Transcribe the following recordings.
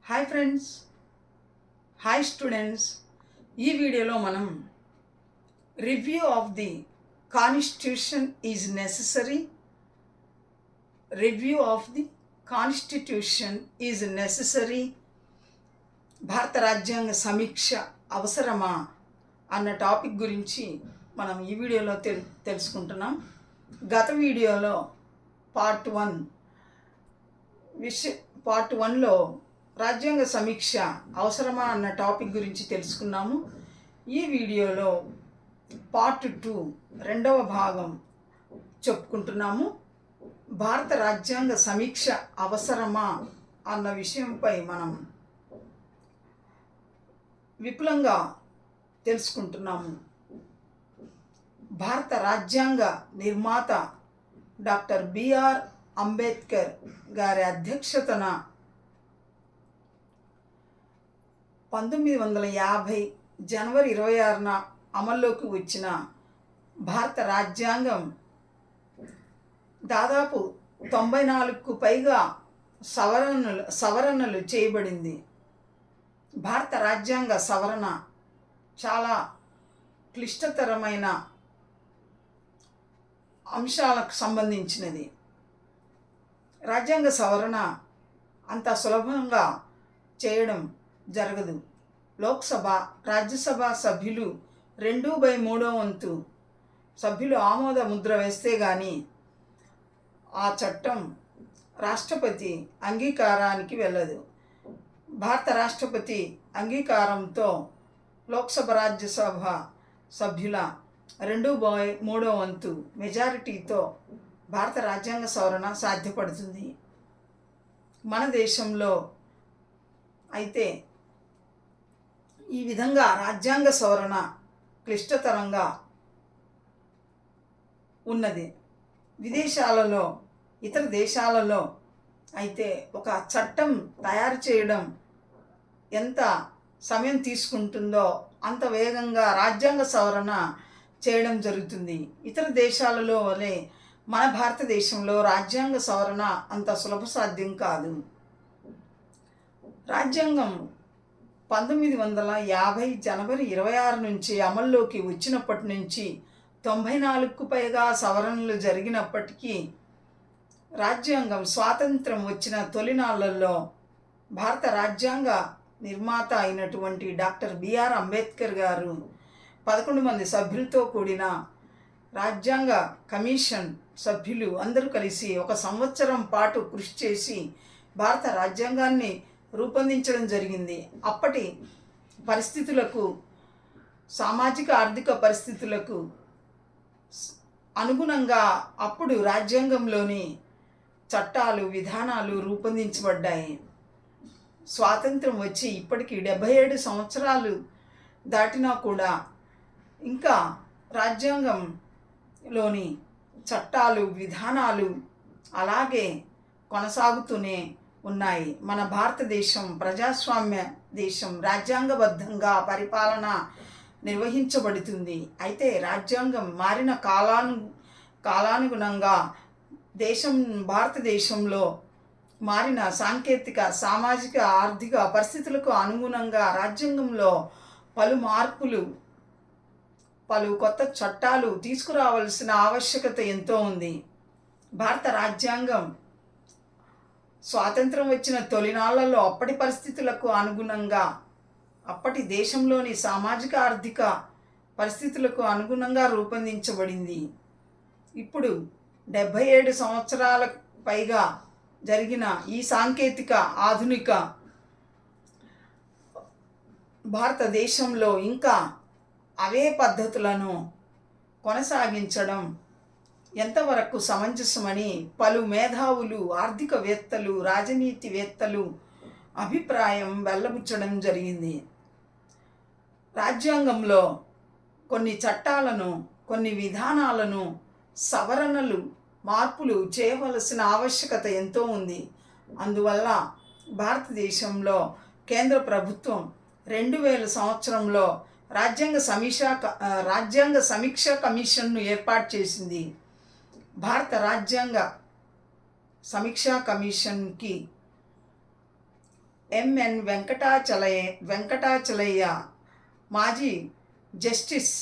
Hi friends, hi students. ఈ వీడియోలో మనం review of the constitution is necessary review of the constitution is necessary భారత రాజ్యాంగ సమీక్ష అవసరమా అన్న టాపిక్ గురించి మనం ఈ వీడియోలో తెలుసుకుంటున్నాం. గత వీడియోలో పార్ట్ 1లో రాజ్యాంగ సమీక్ష అవసరమా అన్న టాపిక్ గురించి తెలుసుకున్నాము. ఈ వీడియోలో పార్ట్ 2 రెండవ భాగం చెప్పుకుంటున్నాము. భారత రాజ్యాంగ సమీక్ష అవసరమా అన్న విషయంపై మనం విపులంగా తెలుసుకుంటున్నాము. భారత రాజ్యాంగ నిర్మాత డాక్టర్ బిఆర్ అంబేద్కర్ గారి అధ్యక్షతన 1950 జనవరి 26న అమల్లోకి వచ్చిన భారత రాజ్యాంగం దాదాపు 94కు పైగా సవరణలు చేయబడింది. భారత రాజ్యాంగ సవరణ చాలా క్లిష్టతరమైన అంశాలకు సంబంధించినది. రాజ్యాంగ సవరణ అంత సులభంగా చేయడం జరగదు. లోక్సభ, రాజ్యసభ సభ్యులు 2/3 వంతు సభ్యులు ఆమోద ముద్ర వేస్తే కానీ ఆ చట్టం రాష్ట్రపతి అంగీకారానికి వెళ్ళదు. భారత రాష్ట్రపతి అంగీకారంతో లోక్సభ, రాజ్యసభ సభ్యుల 2/3 వంతు మెజారిటీతో భారత రాజ్యాంగ సవరణ సాధ్యపడుతుంది. మన దేశంలో అయితే ఈ విధంగా రాజ్యాంగ సవరణ క్లిష్టతరంగా ఉన్నది. విదేశాలలో, ఇతర దేశాలలో అయితే ఒక చట్టం తయారు చేయడం ఎంత సమయం తీసుకుంటుందో అంత వేగంగా రాజ్యాంగ సవరణ చేయడం జరుగుతుంది. ఇతర దేశాలలో వలె మన భారతదేశంలో రాజ్యాంగ సవరణ అంత సులభ సాధ్యం కాదు. రాజ్యాంగం 1950 జనవరి 26 నుంచి అమల్లోకి వచ్చినప్పటి నుంచి 94కు పైగా సవరణలు జరిగినప్పటికీ రాజ్యాంగం స్వాతంత్రం వచ్చిన తొలినాళ్లలో భారత రాజ్యాంగ నిర్మాత అయినటువంటి డాక్టర్ బిఆర్ అంబేద్కర్ గారు 11 మంది సభ్యులతో కూడిన రాజ్యాంగ కమిషన్ సభ్యులు అందరూ కలిసి 1 సంవత్సరం పాటు కృషి చేసి భారత రాజ్యాంగాన్ని రూపొందించడం జరిగింది. అప్పటి పరిస్థితులకు, సామాజిక ఆర్థిక పరిస్థితులకు అనుగుణంగా అప్పుడు రాజ్యాంగంలోని చట్టాలు, విధానాలు రూపొందించబడ్డాయి. స్వాతంత్రం వచ్చి ఇప్పటికి 77 సంవత్సరాలు దాటినా కూడా ఇంకా రాజ్యాంగంలోని చట్టాలు, విధానాలు అలాగే కొనసాగుతూనే ఉన్నాయి. మన భారతదేశం ప్రజాస్వామ్య దేశం, రాజ్యాంగబద్ధంగా పరిపాలన నిర్వహించబడుతుంది. అయితే రాజ్యాంగం మారిన కాలానుగుణంగా భారతదేశంలో మారిన సాంకేతిక, సామాజిక, ఆర్థిక పరిస్థితులకు అనుగుణంగా రాజ్యాంగంలో పలు మార్పులు, పలు కొత్త చట్టాలు తీసుకురావాల్సిన ఆవశ్యకత ఎంతో ఉంది. భారత రాజ్యాంగం స్వాతంత్రం వచ్చిన తొలినాళ్లలో అప్పటి పరిస్థితులకు అనుగుణంగా, అప్పటి దేశంలోని సామాజిక ఆర్థిక పరిస్థితులకు అనుగుణంగా రూపొందించబడింది. ఇప్పుడు 77 సంవత్సరాలకు పైగా జరిగిన ఈ సాంకేతిక ఆధునిక భారతదేశంలో ఇంకా అవే పద్ధతులను కొనసాగించడం ఎంతవరకు సమంజసమని పలు మేధావులు, ఆర్థికవేత్తలు, రాజనీతివేత్తలు అభిప్రాయం వెల్లబుచ్చడం జరిగింది. రాజ్యాంగంలో కొన్ని చట్టాలను, కొన్ని విధానాలను సవరణలు, మార్పులు చేయవలసిన ఆవశ్యకత ఎంతో ఉంది. అందువల్ల భారతదేశంలో కేంద్ర ప్రభుత్వం 2000 సంవత్సరంలో రాజ్యాంగ సమీక్ష కమిషన్ను ఏర్పాటు చేసింది. భారత రాజ్యాంగ సమీక్షా కమిషన్కి ఎంఎన్ వెంకటాచలయ్య మాజీ జస్టిస్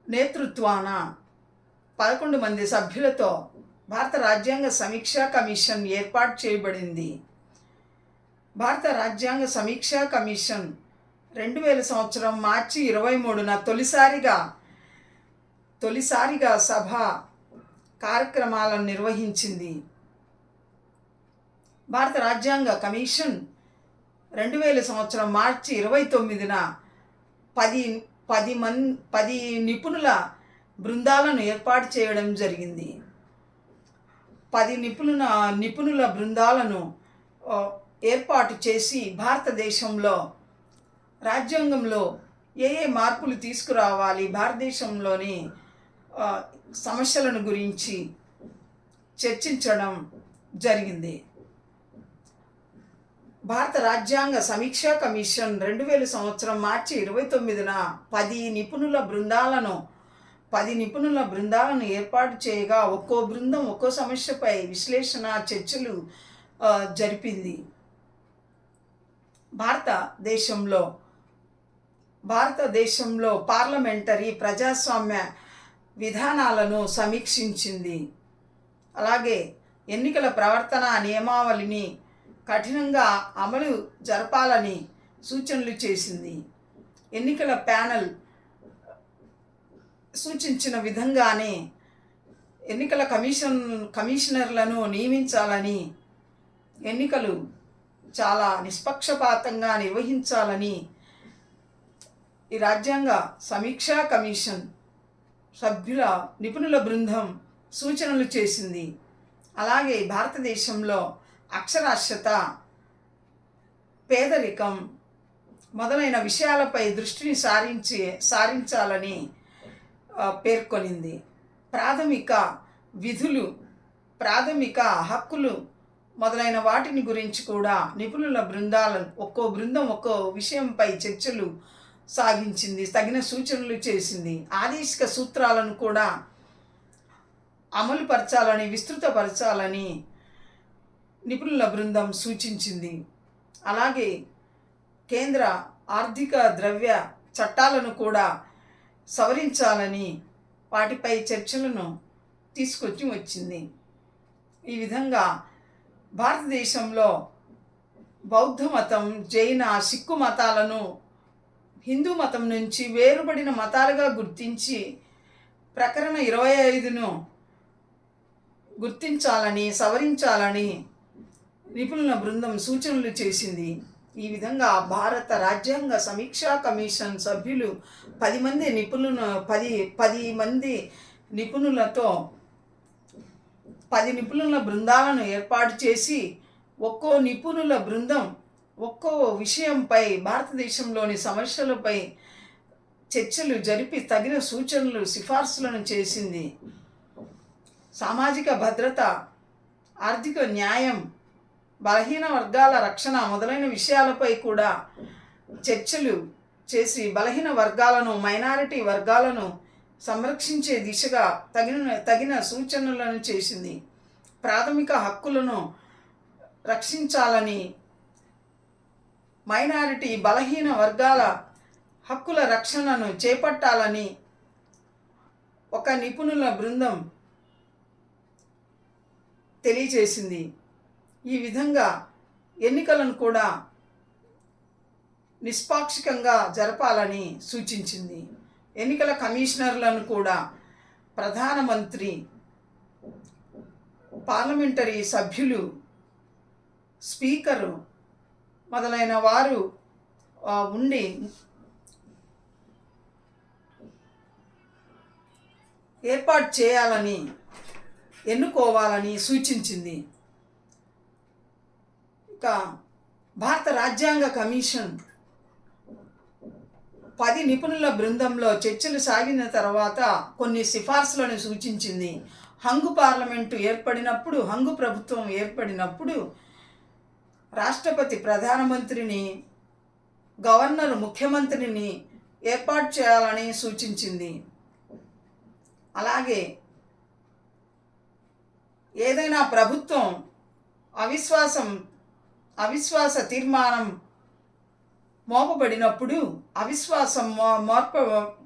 నేతృత్వాన 11 మంది సభ్యులతో భారత రాజ్యాంగ సమీక్షా కమిషన్ ఏర్పాటు చేయబడింది. భారత రాజ్యాంగ సమీక్షా కమిషన్ 2000 సంవత్సరం మార్చి 23న తొలిసారిగా సభ కార్యక్రమాలను నిర్వహించింది. భారత రాజ్యాంగ కమిషన్ 2000 సంవత్సరం మార్చి 29న 10 నిపుణుల బృందాలను ఏర్పాటు చేయడం జరిగింది. 10 నిపుణుల బృందాలను ఏర్పాటు చేసి భారతదేశంలో రాజ్యాంగంలో ఏ మార్పులు తీసుకురావాలి, భారతదేశంలోని సమస్యలను గురించి చర్చించడం జరిగింది. భారత రాజ్యాంగ సమీక్షా కమిషన్ 2000 సంవత్సరం మార్చి 29న 10 నిపుణుల బృందాలను ఏర్పాటు చేయగా ఒక్కో బృందం ఒక్కో సమస్యపై విశ్లేషణ చర్చలు జరిపింది. భారతదేశంలో పార్లమెంటరీ ప్రజాస్వామ్య విధానాలను సమీక్షించింది. అలాగే ఎన్నికల ప్రవర్తన నియమావళిని కఠినంగా అమలు జరపాలని సూచనలు చేసింది. ఎన్నికల ప్యానెల్ సూచించిన విధంగానే ఎన్నికల కమిషనర్లను నియమించాలని, ఎన్నికలు చాలా నిష్పక్షపాతంగా నిర్వహించాలని ఈ రాజ్యాంగ సమీక్షా కమిషన్ సభ్యుల నిపుణుల బృందం సూచనలు చేసింది. అలాగే భారతదేశంలో అక్షరాస్యత, పేదరికం మొదలైన విషయాలపై దృష్టిని సారించాలని పేర్కొనింది. ప్రాథమిక విధులు, ప్రాథమిక హక్కులు మొదలైన వాటిని గురించి కూడా నిపుణుల బృందాలను ఒక్కో బృందం ఒక్కో విషయంపై చర్చలు సాగించింది, తగిన సూచనలు చేసింది. ఆదేశిక సూత్రాలను కూడా అమలుపరచాలని, విస్తృతపరచాలని నిపుణుల బృందం సూచించింది. అలాగే కేంద్ర ఆర్థిక ద్రవ్య చట్టాలను కూడా సవరించాలని వాటిపై చర్చలను తీసుకొచ్చి వచ్చింది. ఈ విధంగా భారతదేశంలో బౌద్ధ మతం, జైన, సిక్కు మతాలను హిందూ మతం నుంచి వేరుపడిన మతాలుగా గుర్తించి ప్రకరణ 25ను గుర్తించాలని, సవరించాలని నిపుణుల బృందం సూచనలు చేసింది. ఈ విధంగా భారత రాజ్యాంగ సమీక్షా కమిషన్ సభ్యులు 10 మంది నిపుణులతో 10 నిపుణుల బృందాలను ఏర్పాటు చేసి ఒక్కో నిపుణుల బృందం ఒక్కో విషయంపై, భారతదేశంలోని సమస్యలపై చర్చలు జరిపి తగిన సూచనలు, సిఫార్సులను చేసింది. సామాజిక భద్రత, ఆర్థిక న్యాయం, బలహీన వర్గాల రక్షణ మొదలైన విషయాలపై కూడా చర్చలు చేసి బలహీన వర్గాలను, మైనారిటీ వర్గాలను సంరక్షించే దిశగా తగిన సూచనలను చేసింది. ప్రాథమిక హక్కులను రక్షించాలని, మైనారిటీ, బలహీన వర్గాల హక్కుల రక్షణను చేపట్టాలని ఒక నిపుణుల బృందం తెలియజేసింది. ఈ విధంగా ఎన్నికలను కూడా నిష్పాక్షికంగా జరపాలని సూచించింది. ఎన్నికల కమిషనర్లను కూడా ప్రధానమంత్రి, పార్లమెంటరీ సభ్యులు, స్పీకరు మొదలైన వారు ఉండి ఏర్పాటు చేయాలని, ఎన్నుకోవాలని సూచించింది. ఇక భారత రాజ్యాంగ కమిషన్ 10 నిపుణుల బృందంలో చర్చలు సాగిన తర్వాత కొన్ని సిఫార్సులను సూచించింది. హంగు పార్లమెంటు ఏర్పడినప్పుడు, హంగు ప్రభుత్వం ఏర్పడినప్పుడు రాష్ట్రపతి ప్రధానమంత్రిని, గవర్నర్ ముఖ్యమంత్రిని ఏర్పాటు చేయాలని సూచించింది. అలాగే ఏదైనా ప్రభుత్వం అవిశ్వాసం అవిశ్వాస తీర్మానం మోపబడినప్పుడు అవిశ్వాసం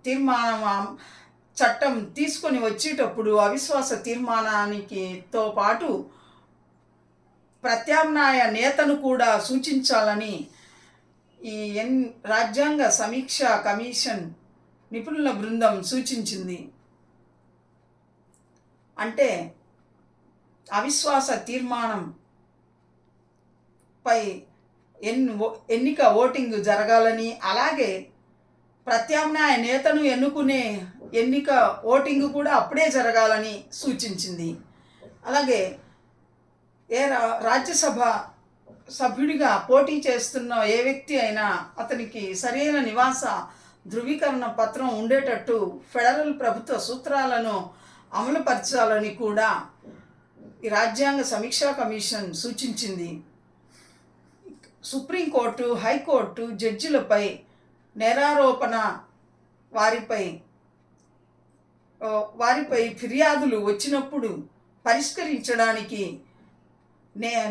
తీర్మానం చట్టం తీసుకొని వచ్చేటప్పుడు అవిశ్వాస తీర్మానానికితో పాటు ప్రత్యామ్నాయ నేతను కూడా సూచించాలని ఈ రాజ్యాంగ సమీక్ష కమిషన్ నిపుణుల బృందం సూచించింది. అంటే అవిశ్వాస తీర్మానం పై ఎన్నిక ఓటింగ్ జరగాలని, అలాగే ప్రత్యామ్నాయ నేతను ఎన్నుకునే ఎన్నిక ఓటింగ్ కూడా అప్పుడే జరగాలని సూచించింది. అలాగే రాజ్యసభ సభ్యుడిగా పోటీ చేస్తున్న ఏ వ్యక్తి అయినా అతనికి సరైన నివాస ధృవీకరణ పత్రం ఉండేటట్టు ఫెడరల్ ప్రభుత్వ సూత్రాలను అమలుపరచాలని కూడా ఈ రాజ్యాంగ సమీక్షా కమిషన్ సూచించింది. సుప్రీంకోర్టు, హైకోర్టు జడ్జిలపై నేరారోపణ వారిపై ఫిర్యాదులు వచ్చినప్పుడు పరిష్కరించడానికి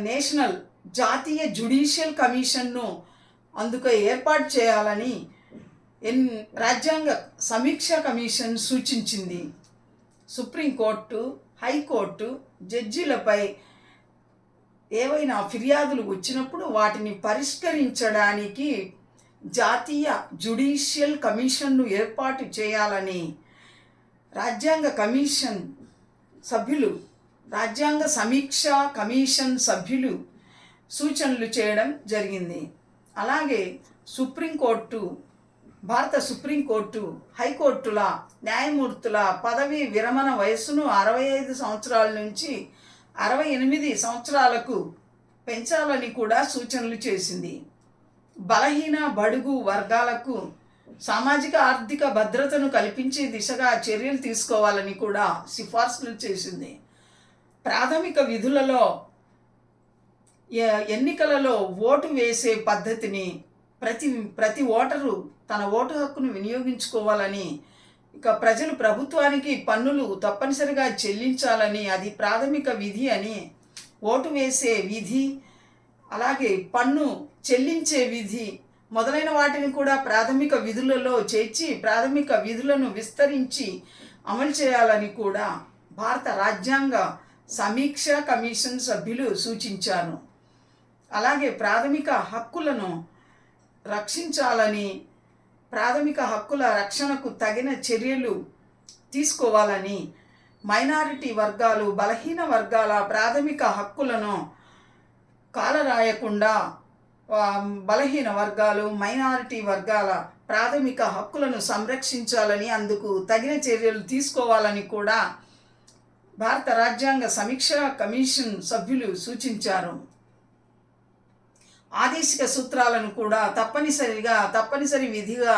నేషనల్ జాతీయ జ్యుడిషియల్ కమిషన్ను అందుకు ఏర్పాటు చేయాలని రాజ్యాంగ సమీక్ష కమిషన్ సూచించింది. సుప్రీంకోర్టు, హైకోర్టు జడ్జీలపై ఏవైనా ఫిర్యాదులు వచ్చినప్పుడు వాటిని పరిష్కరించడానికి జాతీయ జ్యుడిషియల్ కమిషన్ను ఏర్పాటు చేయాలని రాజ్యాంగ సమీక్ష కమిషన్ సభ్యులు సూచనలు చేయడం జరిగింది. అలాగే భారత సుప్రీంకోర్టు, హైకోర్టుల న్యాయమూర్తుల పదవీ విరమణ వయస్సును 65 సంవత్సరాల నుంచి 68 సంవత్సరాలకు పెంచాలని కూడా సూచనలు చేసింది. బలహీన బడుగు వర్గాలకు సామాజిక ఆర్థిక భద్రతను కల్పించే దిశగా చర్యలు తీసుకోవాలని కూడా సిఫార్సులు చేసింది. ప్రాథమిక విధులలో ఎన్నికలలో ఓటు వేసే పద్ధతిని ప్రతి ఓటరు తన ఓటు హక్కును వినియోగించుకోవాలని, ఇక ప్రజలు ప్రభుత్వానికి పన్నులు తప్పనిసరిగా చెల్లించాలని, అది ప్రాథమిక విధి అని, ఓటు వేసే విధి అలాగే పన్ను చెల్లించే విధి మొదలైన వాటిని కూడా ప్రాథమిక విధులలో చేర్చి ప్రాథమిక విధులను విస్తరించి అమలు చేయాలని కూడా భారత రాజ్యాంగ సమీక్ష కమిషన్ సభ్యులు సూచించారు. అలాగే ప్రాథమిక హక్కులను రక్షించాలని, ప్రాథమిక హక్కుల రక్షణకు తగిన చర్యలు తీసుకోవాలని, మైనారిటీ వర్గాలు, బలహీన వర్గాల ప్రాథమిక హక్కులను కాలరాయకుండా బలహీన వర్గాలు, మైనారిటీ వర్గాల ప్రాథమిక హక్కులను సంరక్షించాలని, అందుకు తగిన చర్యలు తీసుకోవాలని కూడా భారత రాజ్యాంగ సమీక్ష కమిషన్ సభ్యులు సూచించారు. ఆదేశిక సూత్రాలను కూడా తప్పనిసరి విధిగా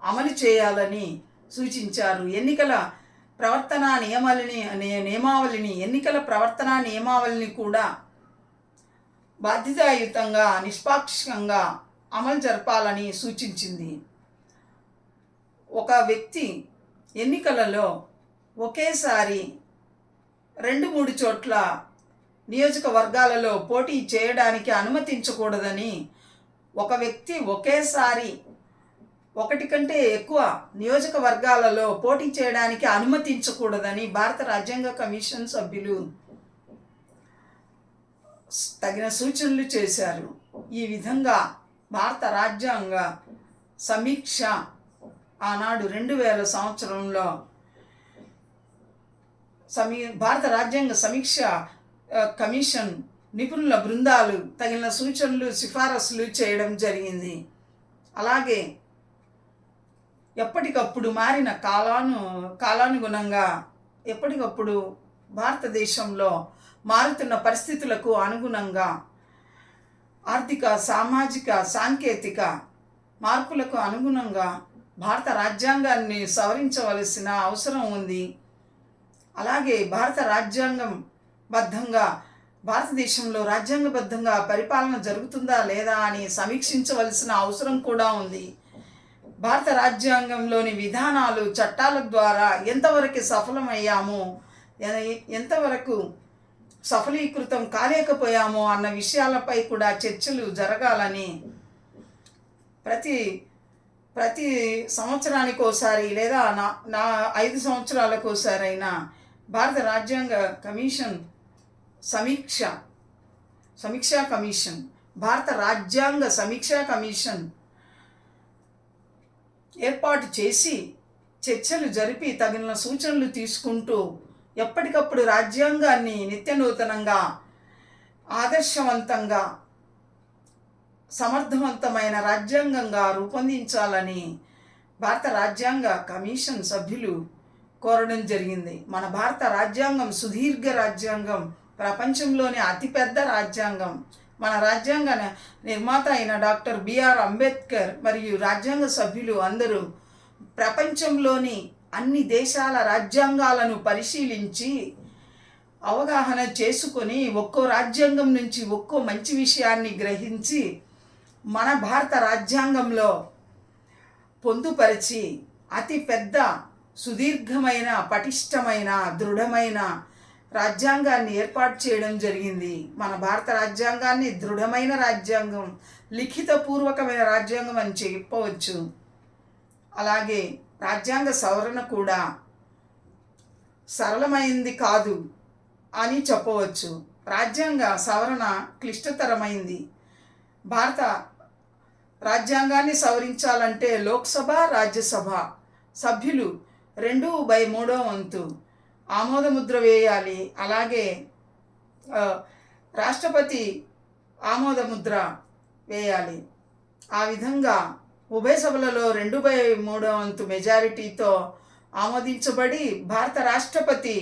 అమలు చేయాలని సూచించారు. ఎన్నికల ప్రవర్తనా నియమావళిని కూడా బాధ్యతాయుతంగా, నిష్పాక్షికంగా అమలు జరపాలని సూచించింది. ఒక వ్యక్తి ఎన్నికలలో ఒకేసారి 2-3 చోట్ల నియోజకవర్గాలలో పోటీ చేయడానికి అనుమతించకూడదని, ఒక వ్యక్తి ఒకేసారి 1 కంటే ఎక్కువ నియోజకవర్గాలలో పోటీ చేయడానికి అనుమతించకూడదని భారత రాజ్యాంగ కమిషన్ సభ్యులు తగిన సూచనలు చేశారు. ఈ విధంగా భారత రాజ్యాంగ సమీక్ష ఆనాడు 2000 సంవత్సరంలో భారత రాజ్యాంగ సమీక్ష కమిషన్ నిపుణుల బృందాలు తగిన సూచనలు, సిఫారసులు చేయడం జరిగింది. అలాగే ఎప్పటికప్పుడు మారిన కాలానుగుణంగా ఎప్పటికప్పుడు భారతదేశంలో మారుతున్న పరిస్థితులకు అనుగుణంగా ఆర్థిక, సామాజిక, సాంకేతిక మార్పులకు అనుగుణంగా భారత రాజ్యాంగాన్ని సవరించవలసిన అవసరం ఉంది. అలాగే భారతదేశంలో రాజ్యాంగబద్ధంగా పరిపాలన జరుగుతుందా లేదా అని సమీక్షించవలసిన అవసరం కూడా ఉంది. భారత రాజ్యాంగంలోని విధానాలు, చట్టాల ద్వారా ఎంతవరకు సఫలమయ్యాము, ఎంతవరకు సఫలీకృతం కాలేకపోయామో అన్న విషయాలపై కూడా చర్చలు జరగాలని ప్రతి ప్రతి సంవత్సరానికి ఒకసారి లేదా నా 5 సంవత్సరాలకు ఒకసారి అయినా భారత రాజ్యాంగ కమిషన్ సమీక్షా కమిషన్ భారత రాజ్యాంగ సమీక్షా కమిషన్ ఏర్పాటు చేసి చర్చలు జరిపి తగిన సూచనలు తీసుకుంటూ ఎప్పటికప్పుడు రాజ్యాంగాన్ని నిత్యనూతనంగా ఆదర్శవంతంగా సమర్థవంతమైన రాజ్యాంగంగా రూపొందించాలని భారత రాజ్యాంగ కమిషన్ సభ్యులు కోరడం జరిగింది. మన భారత రాజ్యాంగం సుదీర్ఘ రాజ్యాంగం, ప్రపంచంలోని అతిపెద్ద రాజ్యాంగం. మన రాజ్యాంగ నిర్మాత అయిన డాక్టర్ బిఆర్ అంబేద్కర్ మరియు రాజ్యాంగ సభ్యులు అందరూ ప్రపంచంలోని అన్ని దేశాల రాజ్యాంగాలను పరిశీలించి అవగాహన చేసుకొని ఒక్కో రాజ్యాంగం నుంచి ఒక్కో మంచి విషయాన్ని గ్రహించి మన భారత రాజ్యాంగంలో పొందుపరిచి అతి పెద్ద సుదీర్ఘమైన పటిష్టమైన దృఢమైన రాజ్యాంగాన్ని ఏర్పాటు చేయడం జరిగింది. మన భారత రాజ్యాంగాన్ని దృఢమైన రాజ్యాంగం, లిఖితపూర్వకమైన రాజ్యాంగం అని చెప్పవచ్చు. అలాగే రాజ్యాంగ సవరణ కూడా సరళమైంది కాదు అని చెప్పవచ్చు. రాజ్యాంగ సవరణ క్లిష్టతరమైంది. భారత రాజ్యాంగాన్ని సవరించాలంటే లోక్సభ, రాజ్యసభ సభ్యులు 2/3 ఆమోదముద్ర వేయాలి. అలాగే రాష్ట్రపతి ఆమోదముద్ర వేయాలి. ఆ విధంగా ఉభయ సభలలో 2/3 మెజారిటీతో ఆమోదించబడి భారత రాష్ట్రపతి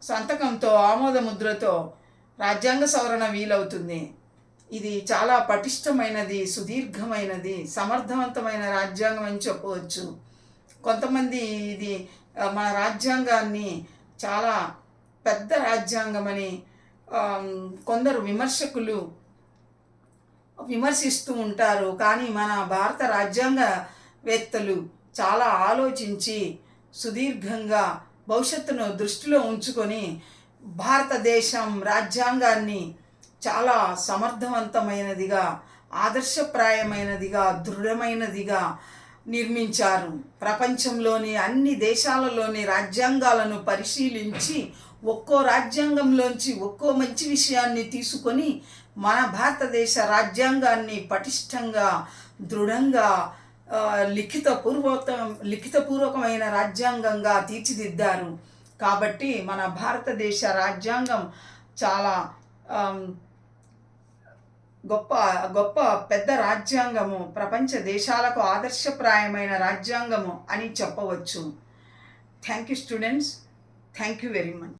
సంతకంతో ఆమోదముద్రతో రాజ్యాంగ సవరణ వీలవుతుంది. ఇది చాలా పటిష్టమైనది, సుదీర్ఘమైనది, సమర్థవంతమైన రాజ్యాంగం అని చెప్పవచ్చు. కొంతమంది ఇది మన రాజ్యాంగాన్ని చాలా పెద్ద రాజ్యాంగమని కొందరు విమర్శకులు విమర్శిస్తూ ఉంటారు. కానీ మన భారత రాజ్యాంగవేత్తలు చాలా ఆలోచించి సుదీర్ఘంగా భవిష్యత్తును దృష్టిలో ఉంచుకొని భారతదేశం రాజ్యాంగాన్ని చాలా సమర్థవంతమైనదిగా, ఆదర్శప్రాయమైనదిగా, దృఢమైనదిగా నిర్మించారు. ప్రపంచంలోని అన్ని దేశాలలోని రాజ్యాంగాలను పరిశీలించి ఒక్కో రాజ్యాంగంలోంచి ఒక్కో మంచి విషయాన్ని తీసుకొని మన భారతదేశ రాజ్యాంగాన్ని పటిష్టంగా, దృఢంగా, లిఖితపూర్వకమైన రాజ్యాంగంగా తీర్చిదిద్దారు. కాబట్టి మన భారతదేశ రాజ్యాంగం చాలా గొప్ప పెద్ద రాజ్యాంగము, ప్రపంచ దేశాలకు ఆదర్శప్రాయమైన రాజ్యాంగము అని చెప్పవచ్చు. Thank you students. Thank you very much.